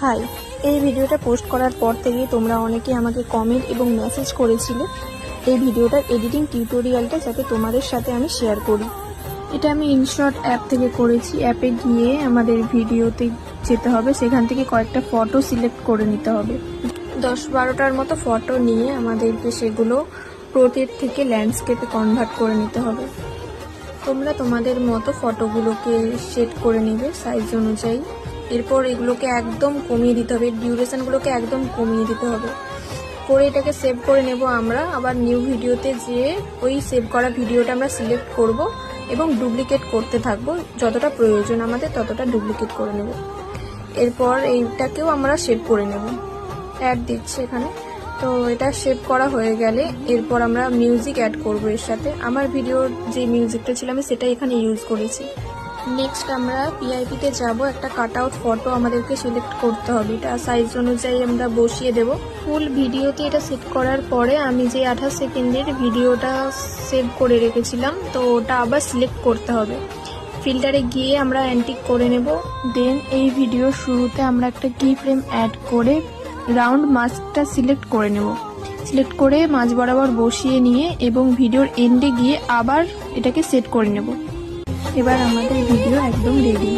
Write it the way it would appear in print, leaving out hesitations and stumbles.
High, এই ভিডিওটা post করার পর থেকেই তোমরা অনেকে আমাকে কমেন্ট এবং মেসেজ করেছিলে এই ভিডিওটার এডিটিং টিউটোরিয়ালটা যাতে তোমাদের সাথে আমি শেয়ার করি। এটা আমি ইনশট অ্যাপ থেকে করেছি। অ্যাপে গিয়ে আমাদের ভিডিওতে যেতে হবে, সেখান থেকে কয়েকটা ফটো সিলেক্ট করে নিতে হবে। 10-12টার মতো ফটো নিয়ে আমাদেরকে সেগুলো পোর্ট্রেট থেকে ল্যান্ডস্কেপে কনভার্ট করে নিতে হবে। তোমরা তোমাদের মতো ফটোগুলোকে সেট করে নেবে সাইজ অনুযায়ী। এরপর এগুলোকে একদম কমিয়ে দিতে হবে, ডিউরেশনগুলোকে একদম কমিয়ে দিতে হবে। করে এটাকে সেভ করে নেব আমরা। আবার নিউ ভিডিওতে যেয়ে ওই সেভ করা ভিডিওটা আমরা সিলেক্ট করব এবং ডুপ্লিকেট করতে থাকবো। যতটা প্রয়োজন আমাদের ততটা ডুপ্লিকেট করে নেব। এরপর এইটাকেও আমরা সেভ করে নেব। অ্যাড দিচ্ছে এখানে, তো এটা সেভ করা হয়ে গেলে এরপর আমরা মিউজিক অ্যাড করব এর সাথে। আমার ভিডিওর যে মিউজিকটা ছিল আমি সেটা এখানে ইউজ করেছি। নেক্সট আমরা পিআইপিতে যাব। একটা কাট আউট ফটো আমাদেরকে সিলেক্ট করতে হবে, এটা সাইজ অনুযায়ী আমরা বসিয়ে দেব। ফুল ভিডিওতে এটা সেট করার পরে আমি যে 28 সেকেন্ডের ভিডিওটা সেভ করে রেখেছিলাম, তো ওটা আবার সিলেক্ট করতে হবে। ফিল্টারে গিয়ে আমরা অ্যান্টিক করে নেব। দেন এই ভিডিওর শুরুতে আমরা একটা কি ফ্রেম অ্যাড করে রাউন্ড মাস্কটা সিলেক্ট করে নেব। সিলেক্ট করে মাঝ বরাবর বসিয়ে নিয়ে এবং ভিডিওর এন্ডে গিয়ে আবার এটাকে সেট করে নেব। এবার আমাদের ভিডিও একদম রেডি।